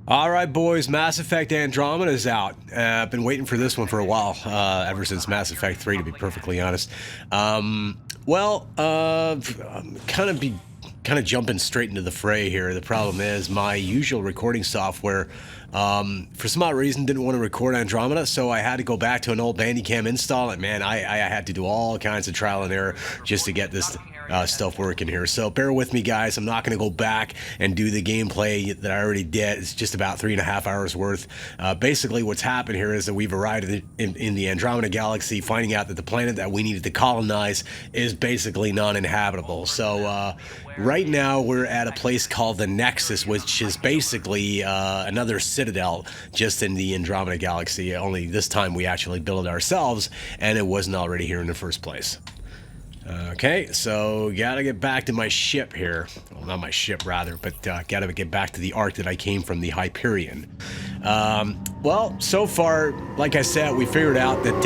All right, boys, Mass Effect Andromeda is out. I've been waiting for this one for a while, ever since Mass Effect 3, to be perfectly honest. I'm kind of jumping straight into the fray here. The problem is my usual recording software, for some odd reason, didn't want to record Andromeda, so I had to go back to an old Bandicam install, and man, I had to do all kinds of trial and error just to get this stuff working here. So bear with me, guys. I'm not going to go back and do the gameplay that I already did. It's just about 3.5 hours worth. Basically, what's happened here is that we've arrived in the Andromeda galaxy, finding out that the planet that we needed to colonize is basically non-inhabitable. So right now, we're at a place called the Nexus, which is basically another citadel just in the Andromeda galaxy. Only this time we actually built it ourselves, and it wasn't already here in the first place. Okay, so gotta get back to my ship here. Well, not my ship, rather, but gotta get back to the ark that I came from, the Hyperion. Well, so far, like I said, we figured out that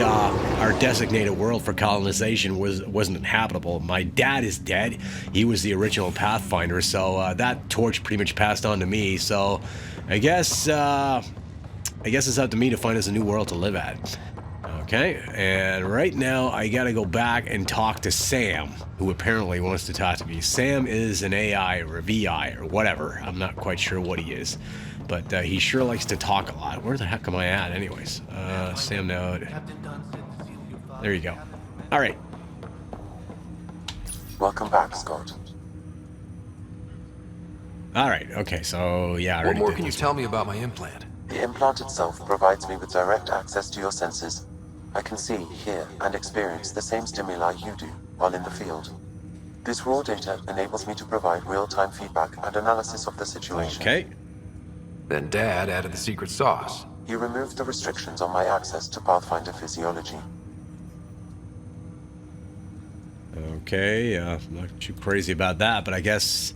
our designated world for colonization wasn't inhabitable. My dad is dead. He was the original Pathfinder, so that torch pretty much passed on to me. So I guess it's up to me to find us a new world to live at. Okay, and right now I gotta go back and talk to Sam, who apparently wants to talk to me. Sam is an AI or a VI or whatever. I'm not quite sure what he is, but he sure likes to talk a lot. Where the heck am I at anyways? Sam node. There you go. All right. Welcome back, Scott. All right, okay, so yeah, I What already more did can you these. tell me about my implant? The implant itself provides me with direct access to your senses. I can see, hear, and experience the same stimuli you do while in the field. This raw data enables me to provide real-time feedback and analysis of the situation. Okay. Then Dad added the secret sauce. You removed the restrictions on my access to Pathfinder physiology. Okay, I'm not too crazy about that, but I guess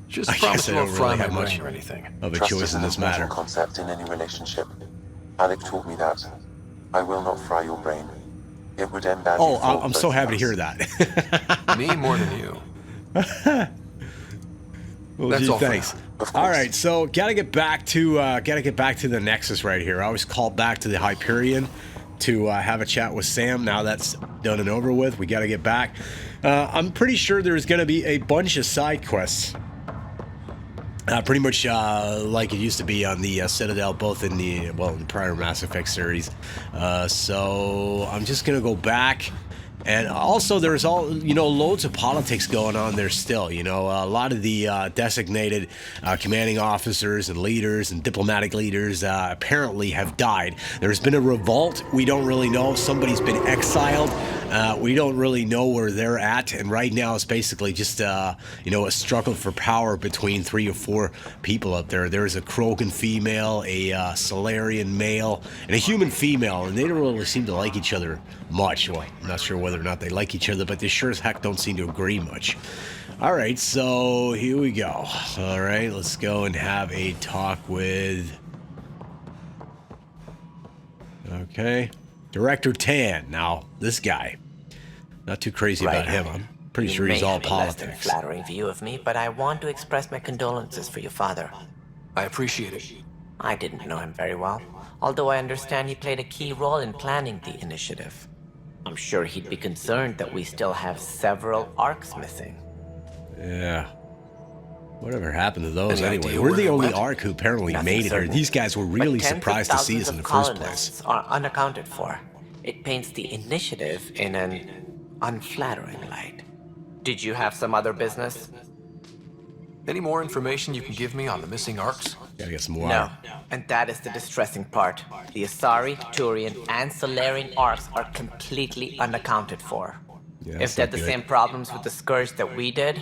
Just I promise guess I you don't won't fry really my have much brain or anything. of a Trust choice is in an this important matter. concept in any relationship. Alec taught me that. I will not fry your brain. It would end badly Oh, for I'm so both happy to of hear us. that. Me more than you. Well, That's gee, all for thanks. now. Of All course. right, so gotta get back to the Nexus right here. I was called back to the Hyperion to have a chat with Sam. Now that's done and over with. We gotta get back. I'm pretty sure there's gonna be a bunch of side quests. Pretty much like it used to be on the Citadel, both in the prior Mass Effect series. So I'm just gonna go back. And also, there's loads of politics going on there still. A lot of the designated commanding officers and leaders and diplomatic leaders apparently have died. There's been a revolt. We don't really know. Somebody's been exiled. We don't really know where they're at. And right now, it's basically just, a struggle for power between 3 or 4 people up there. There's a Krogan female, a Solarian male, and a human female. And they don't really seem to like each other much. Well, I'm not sure whether or not they like each other, but they sure as heck don't seem to agree much. All right, so here we go. All right, let's go and have a talk with... Okay. Director Tan. Now, this guy. Not too crazy about him. I'm pretty sure he's all politics. You may have a less than flattering view of me, but I want to express my condolences for your father. I appreciate it. I didn't know him very well, although I understand he played a key role in planning the initiative. I'm sure he'd be concerned that we still have several arcs missing. Yeah. Whatever happened to those Any anyway? idea We're where the they only went? ARC who apparently Nothing made it here. certain. These guys were But really tens of surprised to see us thousands in the of first place. colonists are unaccounted for. It paints the initiative in an unflattering light. Did you have some other business? Any more information you can give me on the missing arcs? Gotta get some water. No, and that is the distressing part. The Asari, Turian, and Solarian arcs are completely unaccounted for. Yeah, If that's they had not the good. same problems with the Scourge that we did,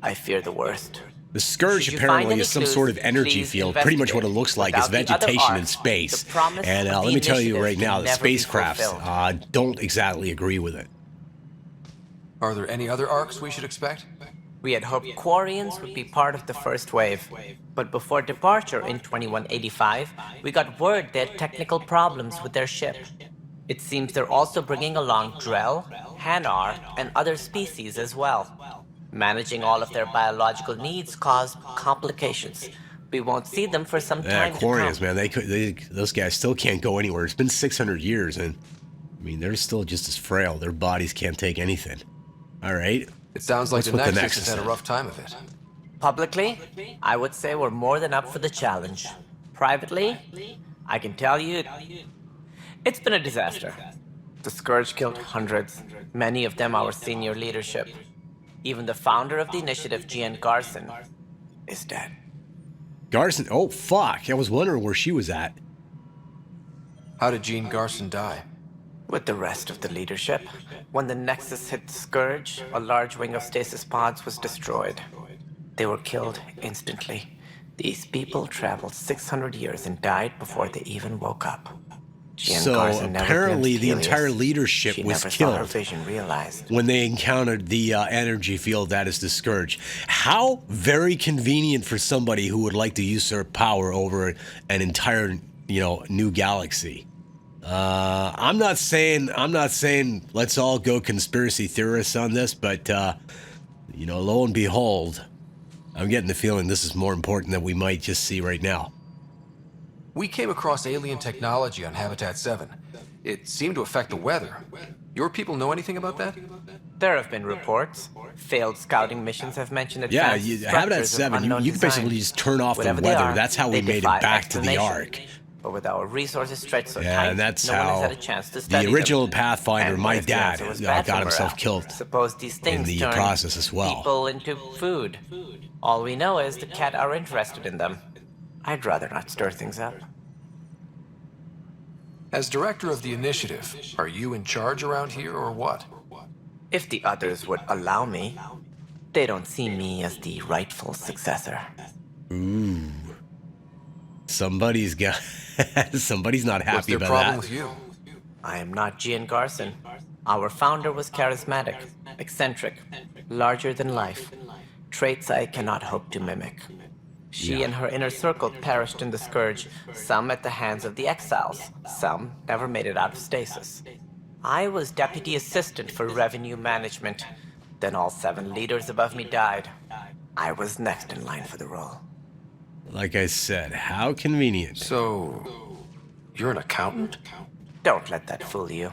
I fear the worst. The Scourge Should you find apparently any is some clues, sort of energy please field. Pretty much what it investigate. looks like is Without the other vegetation in arcs, space. the promise And of the let me tell you initiative right now, can the never be spacecrafts fulfilled. don't exactly agree with it. Are there any other arcs we should expect? We had hoped Quarians would be part of the first wave, but before departure in 2185, we got word they had technical problems with their ship. It seems they're also bringing along Drell, Hanar, and other species as well. Managing all of their biological needs caused complications. We won't see them for some Yeah, time to Quarians, come. man, those guys still can't go anywhere. It's been 600 years, and I mean, they're still just as frail. Their bodies can't take anything. All right. It sounds like What's the with the Nexus Nexus has had a then? rough time of it. Publicly, I would say we're more than up for the challenge. Privately, I can tell you it's been a disaster. The Scourge killed hundreds, many of them our senior leadership. Even the founder of the initiative, Jean Garson, is dead. Garson. Oh, fuck. I was wondering where she was at. How did Jean Garson die? With the rest of the leadership, when the Nexus hit the Scourge, a large wing of stasis pods was destroyed. They were killed instantly. These people traveled 600 years and died before they even woke up. Jean So Garson never apparently glimpsed the Helios. entire leadership She was never saw her killed vision realized. when they encountered the energy field that is the Scourge. How very convenient for somebody who would like to usurp power over an entire, new galaxy. I'm not saying let's all go conspiracy theorists on this, but lo and behold, I'm getting the feeling this is more important than we might just see right now. We came across alien technology on Habitat 7. It seemed to affect the weather. Your people know anything about that? There have been reports. Failed scouting missions have mentioned Yeah, advanced Habitat structures of 7, unknown you can basically design. just turn off Whatever the they weather. are, That's how we they made it defy back to the explanation. Ark. But with our resources stretched so Yeah, tight, and that's no one has how had a chance to study the original them. Pathfinder, And my what if the dad, answer was bad for got himself morale? killed Suppose these things the turn process as well. people into food. All we know is the cat are interested in them. I'd rather not stir things up. As director of the initiative, are you in charge around here or what? If the others would allow me, they don't see me as the rightful successor. Ooh. Somebody's not happy What's their about problem that. with you? I am not Jean Garson. Our founder was charismatic, eccentric, larger than life. Traits I cannot hope to mimic. She and her inner circle perished in the Scourge, some at the hands of the exiles, some never made it out of stasis. I was deputy assistant for revenue management. Then all 7 leaders above me died. I was next in line for the role. Like I said, how convenient. So, you're an accountant? Don't let that fool you.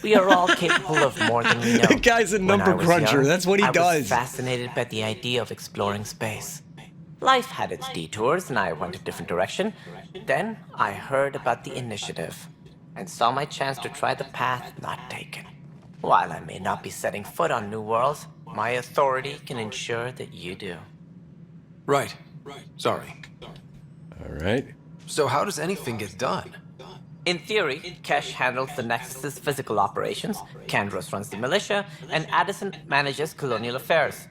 We are all capable of more than we know. The guy's a When number I was cruncher. young, That's what he I does. was fascinated by the idea of exploring space. Life had its detours, and I went a different direction. Then I heard about the initiative, and saw my chance to try the path not taken. While I may not be setting foot on new worlds, my authority can ensure that you do. Right. Sorry. All right. So how does anything get done? In theory, Kesh handles the Nexus's physical operations, Kandros runs the militia, and Addison manages colonial affairs.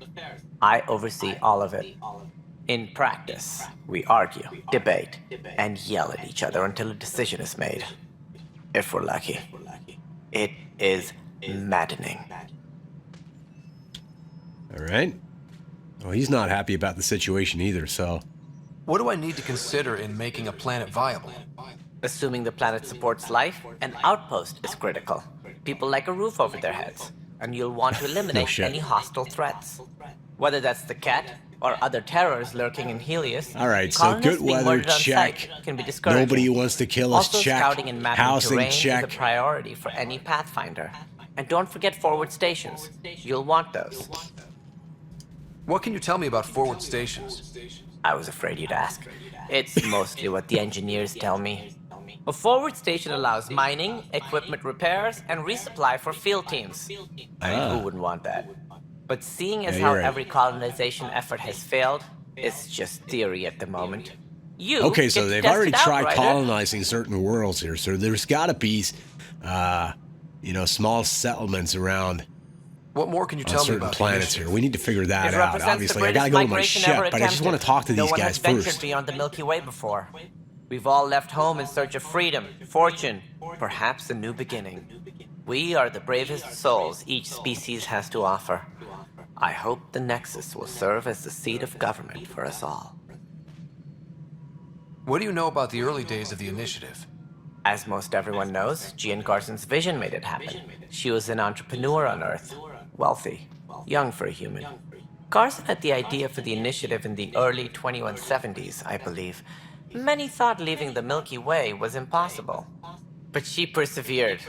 I oversee all of it. In practice, we argue, debate, and yell at each other until a decision is made. If we're lucky. It is maddening. All right. Well, he's not happy about the situation either, so... What do I need to consider in making a planet viable? Assuming the planet supports life, an outpost is critical. People like a roof over their heads, and you'll want to eliminate shit. any hostile threats. Whether that's the cat or other terrors lurking in Helios. All right, so colonists good being weather, murdered on check. sight can be discouraging. Nobody wants to kill us, Also, check. scouting and mapping Housing, terrain check. is a priority for any Pathfinder. And don't forget forward stations. You'll want those. What can you tell me about forward stations? I was afraid you'd ask. It's mostly what the engineers tell me. A forward station allows mining, equipment repairs, and resupply for field teams. I mean, who wouldn't want that? But seeing as Yeah, how you're right. every colonization effort has failed, it's just theory at the moment. You Okay, get so to they've test already it out, tried Ryder. colonizing certain worlds here, so there's got to be, small settlements around What more can you on tell me certain about the planets initiative? here. We need to figure that It out. represents Obviously, the I gotta greatest go to my migration ship, ever but I just want to attempted. talk to No these one guys has ventured first. beyond the Milky Way before. We've all left home in search of freedom, fortune, perhaps a new beginning. We are the bravest souls each species has to offer. I hope the Nexus will serve as the seat of government for us all. What do you know about the early days of the initiative? As most everyone knows, Jean Carson's vision made it happen. She was an entrepreneur on Earth, wealthy, young for a human. Carson had the idea for the initiative in the early 2170s, I believe. Many thought leaving the Milky Way was impossible. But she persevered.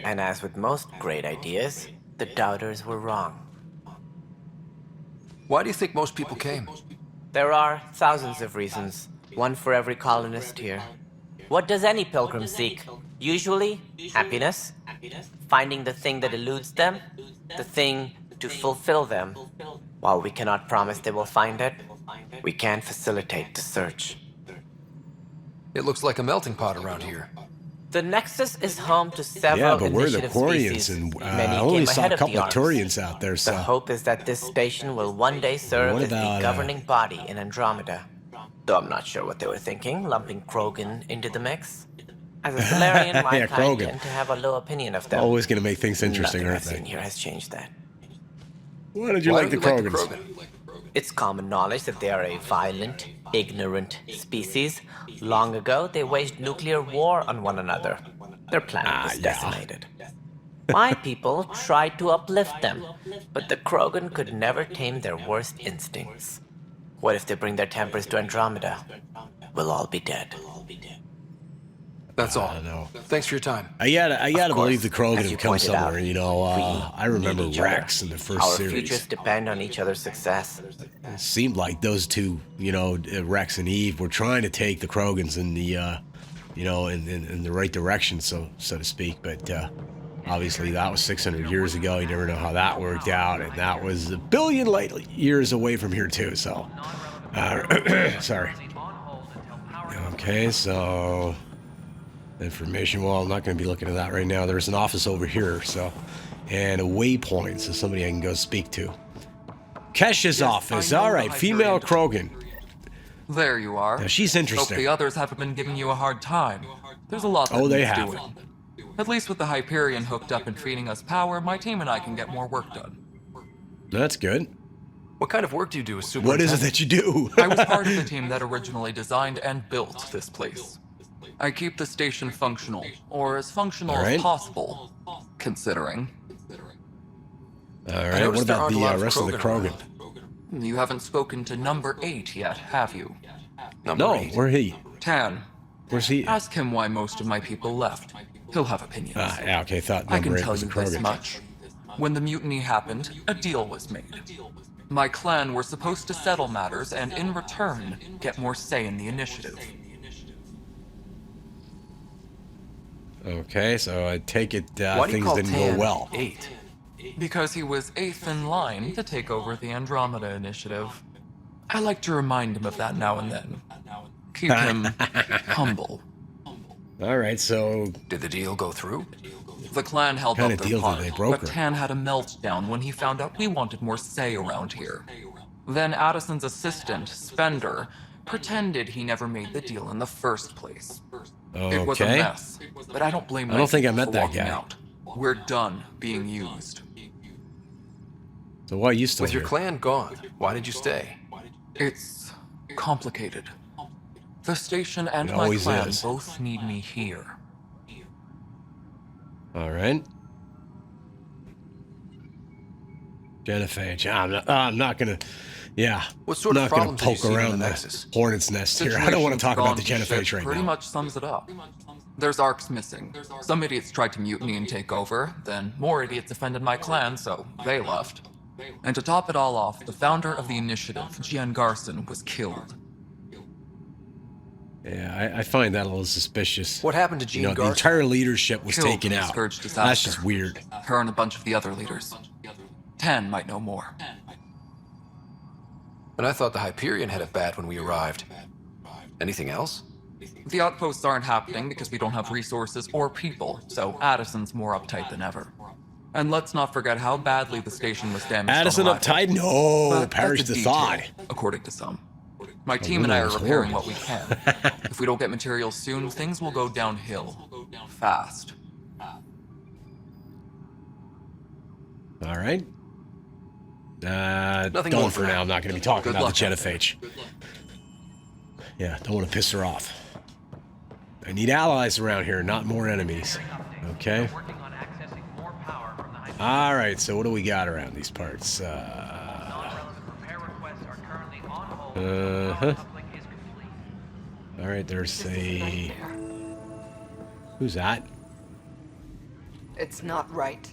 And as with most great ideas, the doubters were wrong. Why do you think most people came? There are thousands of reasons, one for every colonist here. What does any pilgrim seek? Usually, happiness, finding the thing that eludes them, the thing to fulfill them. While we cannot promise they will find it, we can facilitate the search. It looks like a melting pot around here. The Nexus is home to several Yeah, but we're the initiative Quarians, species. and Many I only came saw ahead a of the couple of arms. Turians out there, so... The hope is that this station will one day serve What as about, the governing body in Andromeda. Though I'm not sure what they were thinking, lumping Krogan into the mix. As a Solarian, my Yeah, kind Krogan. tend to have a low opinion of them. Always going to make things interesting, Nothing aren't I've seen they? here has changed that. Why did you Why like the don't you Krogans? like the Krogan? It's common knowledge that they are a violent, ignorant species. Long ago, they waged nuclear war on one another. Their planet was yeah. decimated. My people tried to uplift them, but the Krogan could never tame their worst instincts. What if they bring their tempers to Andromeda? We'll all be dead. That's all. I don't know. Thanks for your time. I gotta course, believe the Krogan as you have come pointed out, somewhere. You know, I remember Need each other. Rex in the first Our series. futures depend on each other's success. It seemed like those two, you know, Rex and Eve, were trying to take the Krogans in the, you know, in the right direction, so to speak. But obviously, that was 600 years ago. You never know how that worked out, and that was a billion light years away from here too. So, sorry. Okay, so information. Well, I'm not going to be looking at that right now. There's an office over here, so, and a waypoint, so somebody I can go speak to. Kesha's office. I know All the right, female Hyperion. Krogan. There you are. Now, she's Hope interesting. the others haven't been giving you a hard time. There's a lot that Oh, they needs have. doing. At least with the Hyperion hooked up and feeding us power, my team and I can get more work done. That's good. What kind of work do you do as What superintendent? is it that you do? I was part of the team that originally designed and built this place. I keep the station functional, or as functional All right. as possible, considering. All I right, what noticed there about aren't a the lot of rest of the Krogan Krogan? around. You haven't spoken to number 8 yet, have you? Number No, 8. where he? Tan, Where's he? ask him why most of my people left. He'll have opinions. Yeah, okay, thought I can number 8 tell was a you this Krogan. much. When the mutiny happened, a deal was made. My clan were supposed to settle matters and, in return, get more say in the initiative. Okay, so I take it Why do you things call didn't Tan go well. 8? Because he was 8th in line to take over the Andromeda initiative. I like to remind him of that now and then. Keep him humble. All right, so Did the deal go through? The clan held What kind up of their deal did part, they broker? but Tan had a meltdown when he found out we wanted more say around here. Then Addison's assistant, Spender, pretended he never made the deal in the first place. It was a Okay. mess, but I don't blame I don't think I people met for that walking guy. out. We're done being used. So why are you still With your here? clan gone, why did you stay? It's complicated. The station and It my always clan is. both need me here. All right. Genophage. I'm not gonna. Yeah. What sort I'm of not gonna problems have you poke seen in around the the Nexus? hornet's nest here. I don't want to Situation's talk about the gone to genophage shit right pretty now. much sums it up. There's arcs missing. Some idiots tried to mutiny and take over, then more idiots offended my clan, so they left. And to top it all off, the founder of the initiative, Gian Garson, was killed. Yeah, I find that a little suspicious. What happened to You Gene know, the Garson? entire leadership was Killed taken in a out. scourge That's disaster. just weird. Her and a bunch of the other leaders. 10 might know more. And I thought the Hyperion had it bad when we arrived. Anything else? The outposts aren't happening because we don't have resources or people, so Addison's more uptight than ever. And let's not forget how badly the station was damaged. on Addison arrival. uptight? No, But perish that's a the detail, thought. according to some. My team and I are that's repairing horrible. what we can. If we don't get materials soon, things will go downhill. Fast. All right. Nothing Done more for for now. now. I'm not going to be talking Good about luck the out there. genophage. Yeah, don't want to piss her off. I need allies around here, not more enemies. Okay. All right. So what do we got around these parts? Uh-huh. All right, there's a... Who's that? It's not right.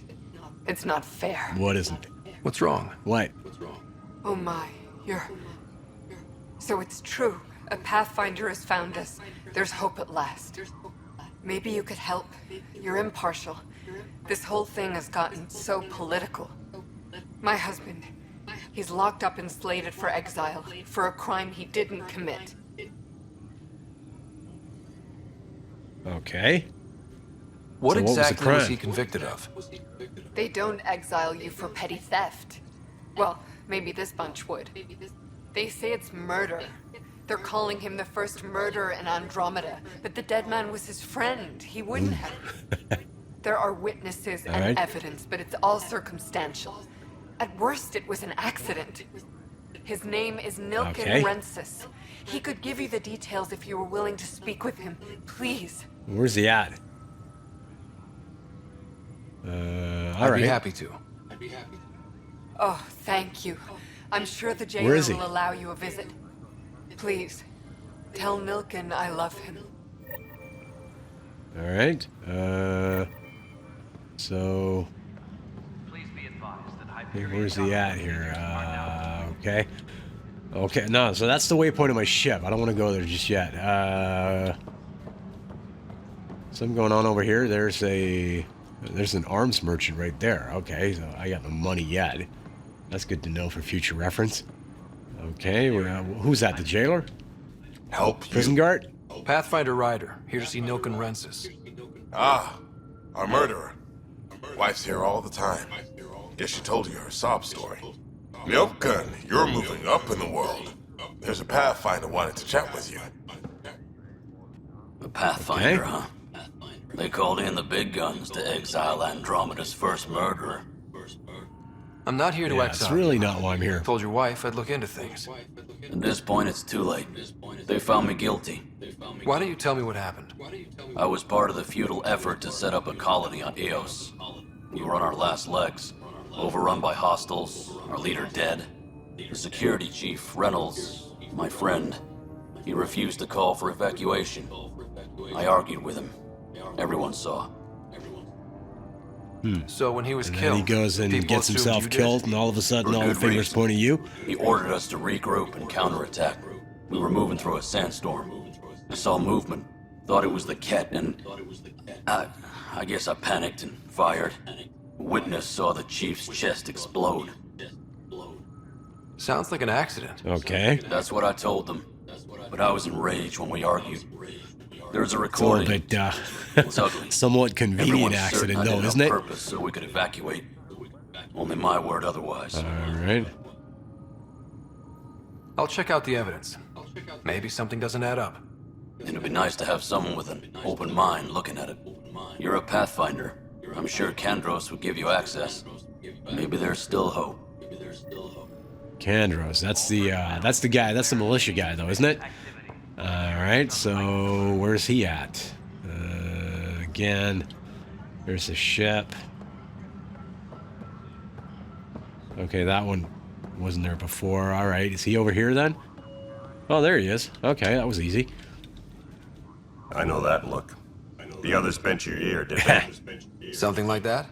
It's not fair. What isn't? What's wrong? What? Oh my, you're... So it's true. A Pathfinder has found us. There's hope at last. Maybe you could help. You're impartial. This whole thing has gotten so political. My husband, he's locked up and slated for exile for a crime he didn't commit. Okay. What So what was the exactly was crime? he convicted of? They don't exile you for petty theft. Well, maybe this bunch would. They say it's murder. They're calling him the first murderer in Andromeda, but the dead man was his friend. He wouldn't have. There are witnesses and Alright. evidence, but it's all circumstantial. At worst, it was an accident. His name is Nilken Okay. Rensis. He could give you the details if you were willing to speak with him. Please. Where's he at? All I'd right. be happy to. Oh, thank you. I'm sure the Where jailer is he? will allow you a visit. Please, tell Nilken I love him. All right. So... Hey, where's he at here? Okay. Okay, no, so that's the waypoint of my ship. I don't want to go there just yet. Something going on over here. There's an arms merchant right there. Okay, so I got no money yet. That's good to know for future reference. Okay, who's that? The jailer? Help Prison you. guard? Pathfinder Ryder, here to see Nilken Rensis. Ah, our murderer. Wife's here all the time. Guess she told you her sob story. Milken, you're moving up in the world. There's a Pathfinder wanted to chat with you. A Pathfinder, Okay. huh? They called in the big guns to exile Andromeda's first murderer. I'm not here to Yeah, it's exile. really not why I'm here. Told your wife I'd look into things. At this point, it's too late. They found me guilty. Why don't you tell me what happened? I was part of the futile effort to set up a colony on Eos. We were on our last legs, overrun by hostiles, our leader dead. The security chief, Reynolds, my friend, he refused to call for evacuation. I argued with him. Everyone saw. So when he was And killed, then he goes and people gets assumed himself you did? killed, and all of a sudden For all the good fingers reason. point at you? He ordered us to regroup and counterattack. We were moving through a sandstorm. I saw movement, thought it was the Ket, and I guess I panicked and fired. Witness saw the chief's chest explode. Sounds like an accident. Okay. That's what I told them. But I was enraged when we argued. There's a It's a little recording. bit, It's ugly. somewhat convenient Everyone's certain accident, I did though, it isn't on it? purpose so we could evacuate. Only my word otherwise. All right. I'll check out the evidence. Maybe something doesn't add up. It'd be nice to have someone with an open mind looking at it. You're a Pathfinder. I'm sure Kandros would give you access. Maybe there's still hope. Kandros, that's the guy, that's the militia guy, though, isn't it? All right, so where's he at? Again, there's a ship. Okay, that one wasn't there before. All right, is he over here then? Oh, there he is. Okay, that was easy. I know that look. The others bent your ear, didn't they? Something like that?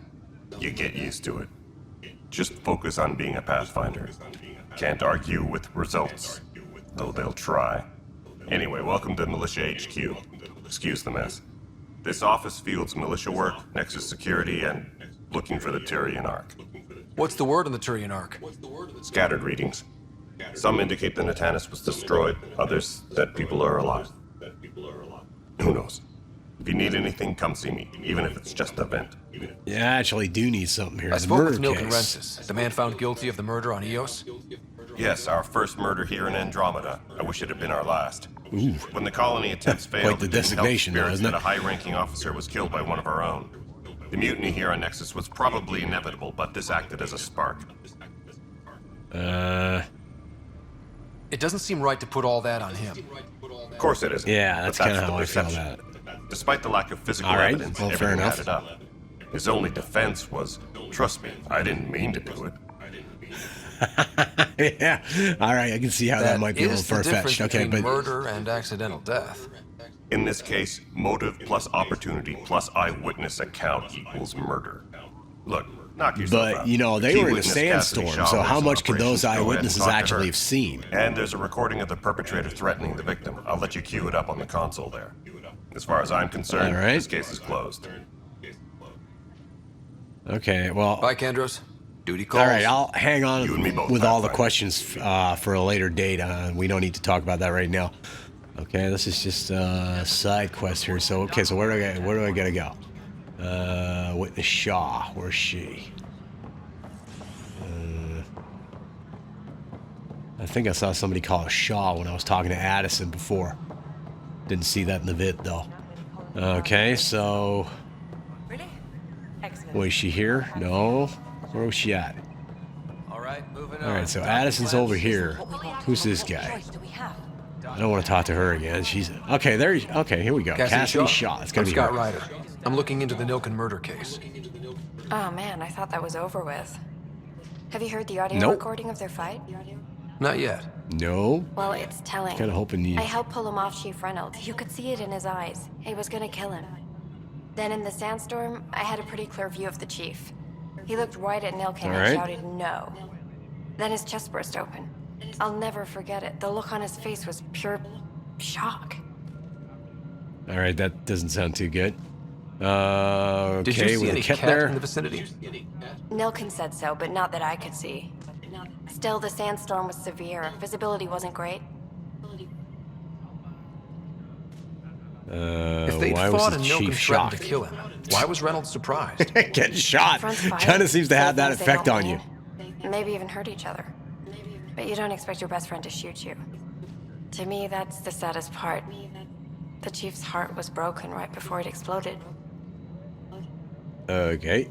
You get used to it. Just focus on being a Pathfinder. Can't argue with results, though they'll try. Anyway, welcome to Militia HQ. Excuse the mess. This office fields militia work, Nexus security, and looking for the Tyrian Ark. What's the word on the Turian Ark? Scattered readings. Some indicate the Natanus was destroyed, others that people are alive. Who knows? If you need anything, come see me, even if it's just a vent. Yeah, I actually do need something here. I The spoke with murder Nilken case. Rensis, the man found guilty of the murder on Eos. Yes, our first murder here in Andromeda. I wish it had been our last. When the colony attempts failed, the it didn't help designation, though, spirits isn't it? that a high-ranking officer was killed by one of our own. The mutiny here on Nexus was probably inevitable, but this acted as a spark. It doesn't seem right to put all that on him. Of course it isn't. Yeah, but that's kind of the how I felt perception. about it. Despite the lack of physical All right, evidence, well, fair everything enough. added up. His only defense was, trust me, I didn't mean to do it. Yeah. All right, I can see how that might be a little is the difference far-fetched. Okay, between but murder and accidental death. In this case, motive plus opportunity plus eyewitness account equals murder. Look, knock yourself out. but you know The they key were in a witness, Cassidy sandstorm, Shaw, so how lives in much can those operations. Go ahead and eyewitnesses talk to actually her. have seen? And there's a recording of the perpetrator threatening the victim. I'll let you cue it up on the console there. As far as I'm concerned, All right. this case is closed. Okay, well, Bye, Kandros. Duty calls. all right, I'll hang on You and me both, with all the Pathfinder. questions for a later date. We don't need to talk about that right now. Okay, this is just a side quest here. So, okay, so where do I gotta go? Witness Shaw, where's she? I think I saw somebody call her Shaw when I was talking to Addison before. Didn't see that in the vid though. Okay, so was she here? No. Where was she at? All right, moving on. All right, so Addison's over here. Who's this guy? I don't want to talk to her again. She's okay. Okay, here we go. Cassidy Shaw. It's I'm gonna be Scott her. Ryder. I'm looking into the Nilken murder case. Oh man, I thought that was over with. Have you heard the audio Nope. recording of their fight? Not yet. No. Well, it's telling. Kinda hoping you- I helped pull him off Chief Reynolds. You could see it in his eyes. He was gonna kill him. Then in the sandstorm, I had a pretty clear view of the chief. He looked right at Nilken All and right. shouted no. Then his chest burst open. I'll never forget it. The look on his face was pure shock. All right, that doesn't sound too good. Did Okay, you see with any a kit cat there. in the vicinity? Nilken said so, but not that I could see. Still, the sandstorm was severe. Visibility wasn't great. If they'd Why fought was and the Nilken chief threatened to shocked? kill him, why was Reynolds surprised? Get shot. Front fight, Kind of seems to say have that things they effect don't on you. mean, maybe even hurt each other. But you don't expect your best friend to shoot you. To me, that's the saddest part. The chief's heart was broken right before it exploded. Okay.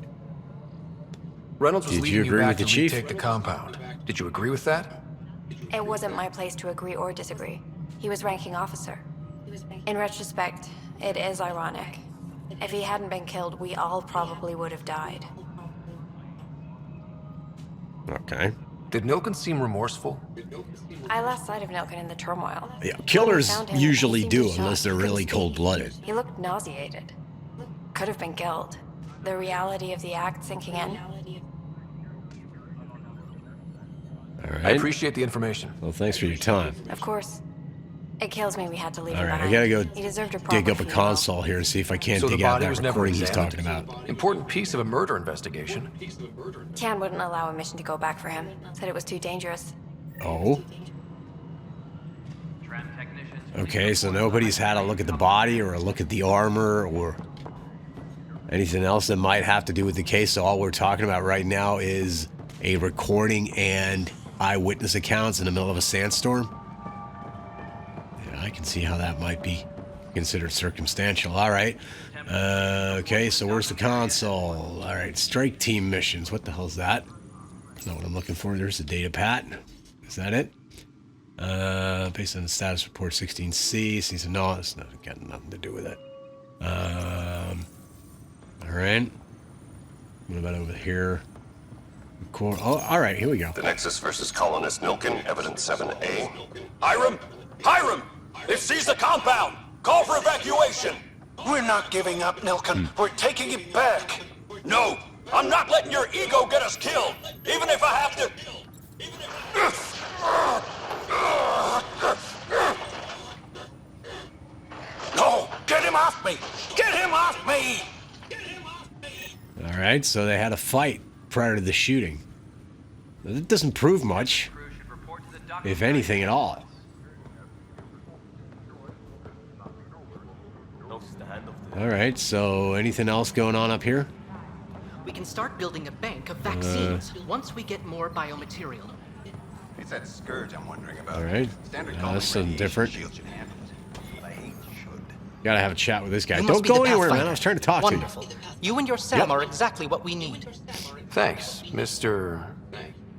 Reynolds was Did you leading you agree back with to the chief? retake the compound. Did you agree with that? It wasn't my place to agree or disagree. He was ranking officer. In retrospect, it is ironic. If he hadn't been killed, we all probably would have died. Okay. Did Nilken seem remorseful? I lost sight of Nilken in the turmoil. Yeah, When we killers found him, he usually seemed do in shock. unless they're He couldn't really speak. cold-blooded. He looked nauseated. Could have been guilt. The reality of the act sinking in. All right. I appreciate the information. Well, thanks for your time. Of course. It kills me we had to leave All him right, I behind. gotta go He deserved a dig proper up a funeral. console here and see if I can't So the dig out body that was never recording he's examined? talking about. Important piece of a murder investigation. Tian wouldn't allow a mission to go back for him. Said it was too dangerous. Oh. Okay, so nobody's had a look at the body or a look at the armor or anything else that might have to do with the case. So all we're talking about right now is a recording and eyewitness accounts in the middle of a sandstorm. Yeah, I can see how that might be considered circumstantial. All right. Okay, so where's the console? All right, strike team missions. What the hell's that? That's not what I'm looking for. There's the data pad. Is that it? Based on the status report 16C. So he said, no, it's not got nothing to do with it. All right. What about over here? Cool. Oh, all right, here we go. The Nexus versus Colonist Nilken, Evidence 7A. Hiram! Hiram! They've seized the compound! Call for evacuation! We're not giving up, Nilken. We're taking it back. No! I'm not letting your ego get us killed! Even if I have to... No! Get him off me! Get him off me! All right, so they had a fight prior to the shooting. That doesn't prove much, if anything at all. All right, so anything else going on up here? We can start building a bank of vaccines once we get more biomaterial. It's that scourge I'm wondering about. All right, that's something different. Gotta have a chat with this guy. You must Don't be go the anywhere, man. Pathfinder. I was trying to talk to you. Wonderful. You and your Sam Yep. are exactly what we need. Thanks, Mr.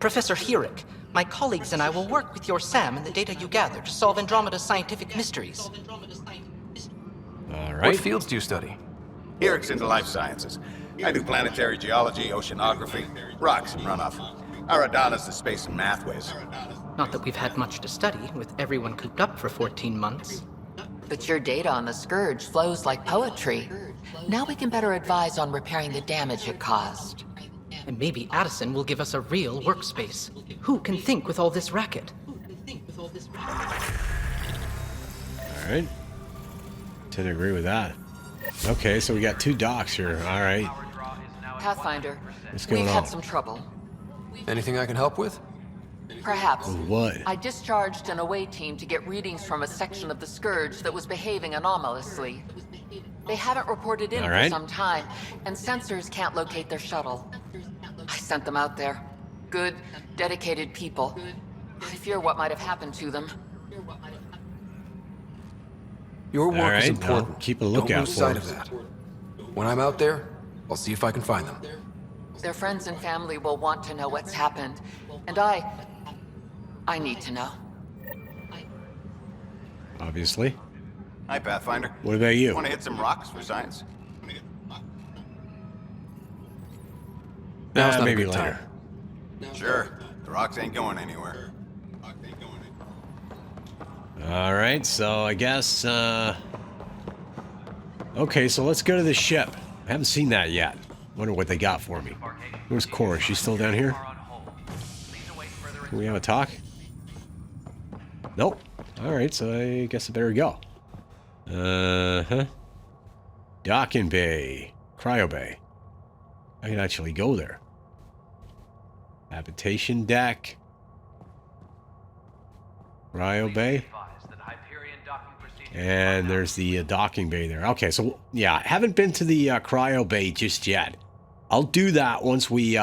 Professor Herrick, my colleagues and I will work with your Sam and the data you gather to solve Andromeda's scientific mysteries. All What right. fields do you study? Eric's into life sciences. I do planetary geology, oceanography, rocks and runoff. Aradana's the space and math whiz. Not that we've had much to study, with everyone cooped up for 14 months. But your data on the Scourge flows like poetry. Now we can better advise on repairing the damage it caused. And maybe Addison will give us a real workspace. Who can think with all this racket? Alright. Tend to agree with that. Okay, so we got 2 docks here. Alright. Pathfinder, What's going we've on? had some trouble. Anything I can help with? Perhaps. What? I discharged an away team to get readings from a section of the Scourge that was behaving anomalously. They haven't reported in for some time, and sensors can't locate their shuttle. I sent them out there. Good, dedicated people. I fear what might have happened to them. Your work is important. I'll keep a lookout Don't lose sight for of that. When I'm out there, I'll see if I can find them. Their friends and family will want to know what's happened, and I need to know. Obviously. Hi, Pathfinder. What about you? Want to hit some rocks for science? Now's not a maybe good later. Sure. The rocks ain't going anywhere. Alright, so I guess, okay, so let's go to the ship. I haven't seen that yet. Wonder what they got for me. Where's Cora? She's still down here? Can we have a talk? Nope. Alright, so I guess I better go. Uh-huh. Docking Bay. Cryo Bay. I can actually go there. Habitation deck. Cryo Bay. And there's the docking bay there. Okay, so yeah, I haven't been to the cryo bay just yet. I'll do that once we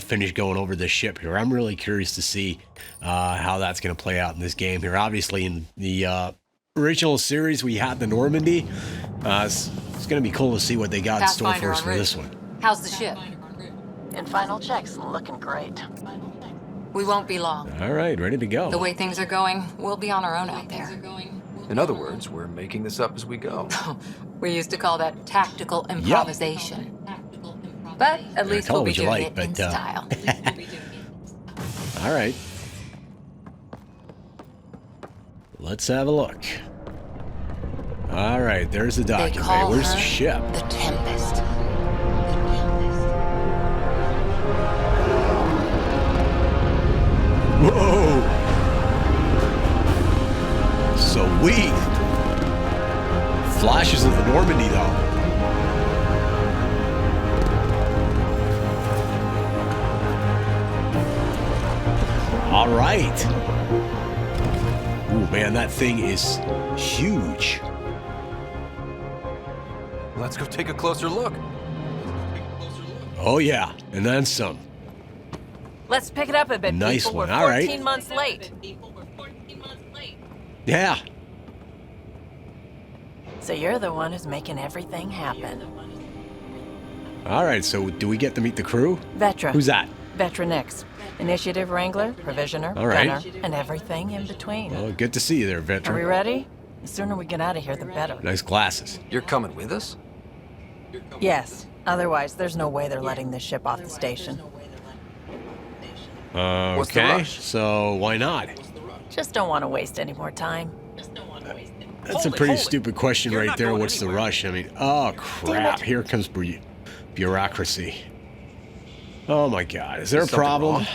finish going over the ship here. I'm really curious to see how that's going to play out in this game here. Obviously, in the original series, we had the Normandy. It's going to be cool to see what they got in store for us for this one. How's the ship? In final checks, looking great. We won't be long. All right, ready to go. The way things are going, we'll be on our own out there. In other words, we're making this up as we go. We used to call that tactical improvisation. But at least we'll be doing it in style. All right. Let's have a look. All right, there's the docking bay. Where's the ship? The Tempest. Whoa! Sweet! Flashes of the Normandy, though. All right. Ooh, man, that thing is huge. Let's go take a closer look. Oh, yeah, and then some. Let's pick it up a bit. Nice people. one. We're All right. 14 months late. Yeah. So you're the one who's making everything happen. All right, so do we get to meet the crew? Vetra. Who's that? Vetra Nix. Initiative Wrangler, Provisioner, All right. Gunner, and everything in between. Well, good to see you there, Vetra. Are we ready? The sooner we get out of here, the better. Nice glasses. You're coming with us? Yes. Otherwise, there's no way they're letting this ship off the station. What's the Okay, rush? so why not? Just don't want to waste any more time. That's a pretty stupid question right there. What's the rush? I mean, oh crap, here comes bureaucracy. Oh my god, is there a problem?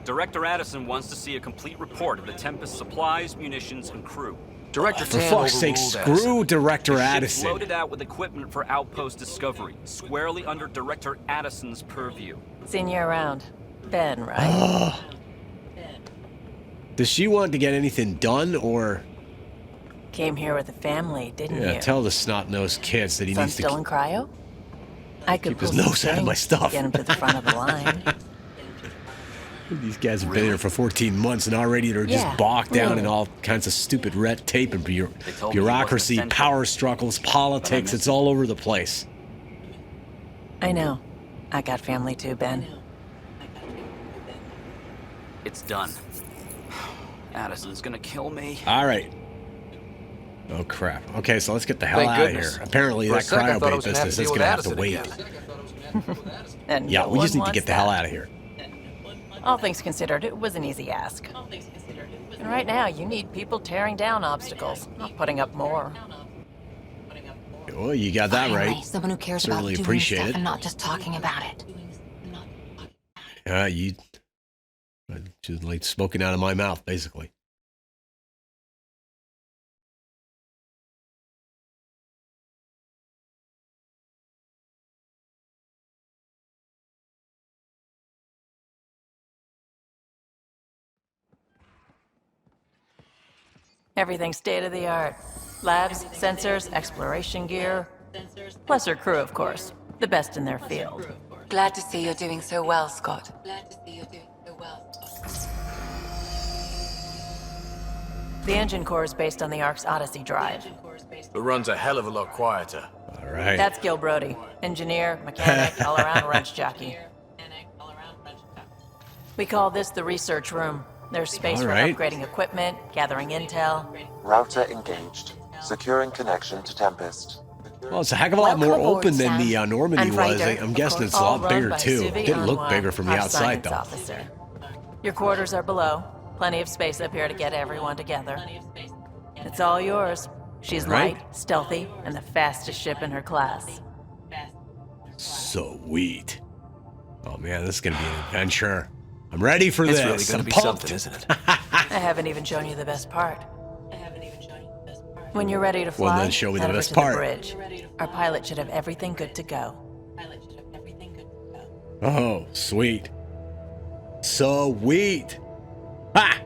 Director Addison wants to see a complete report of the Tempest supplies, munitions, and crew. Director For Tan fuck's sake, overruled screw Addison. Director The ship's Addison. loaded out with equipment for outpost discovery, squarely under Director Addison's purview. Seen you around. Ben, right? Does she want to get anything done, or... Came here with a family, didn't Yeah, you? tell the snot-nosed kids that he Son needs to still in cryo? I could keep his pull some nose out of my strings, stuff. Get him to the front of the line. These guys have been here for 14 months and already they're just Yeah, bogged down really. in all kinds of stupid red tape and told me he wasn't bureaucracy, essential, power struggles, politics. It's all over the place. I know. I got family too, Ben. It's done. Addison's gonna kill me. All right. Oh, crap. Okay, so let's get the hell Thank out goodness. of here. Apparently, For a that sec, I thought I cryobay was gonna have business to is deal going to with have to wait. Addison And Yeah, no we just one need to get wants the hell that. out of here. All things considered, it was an easy ask. And right now, you need people tearing down obstacles, not putting up more. Oh, you got that Finally, right. someone who cares Certainly about doing appreciate stuff it. and not just talking about it. You just like smoking out of my mouth, basically. Everything's state-of-the-art. Labs, sensors, exploration gear. Plus her crew, of course. The best in their field. Glad to see you're doing so well, Scott. The engine core is based on the Ark's Odyssey drive. It runs a hell of a lot quieter. All right. That's Gil Brody. Engineer, mechanic, all-around wrench jockey. We call this the research room. There's space for upgrading equipment, gathering intel. Router engaged. Securing connection to Tempest. Well, it's a heck of a lot more open than the Normandy was. I'm guessing it's a lot bigger, too. It didn't look bigger from the outside, though. Officer. Your quarters are below. Plenty of space up here to get everyone together. It's all yours. She's light, stealthy, and the fastest ship in her class. Sweet. Oh, man, this is going to be an adventure. I'm ready for this. It's really going to be something, isn't it? I haven't even shown you the best part. When you're ready to fly, well, then show me the head over best to part. The bridge. Our pilot should have everything good to go. Oh, sweet. Sweet. Ha!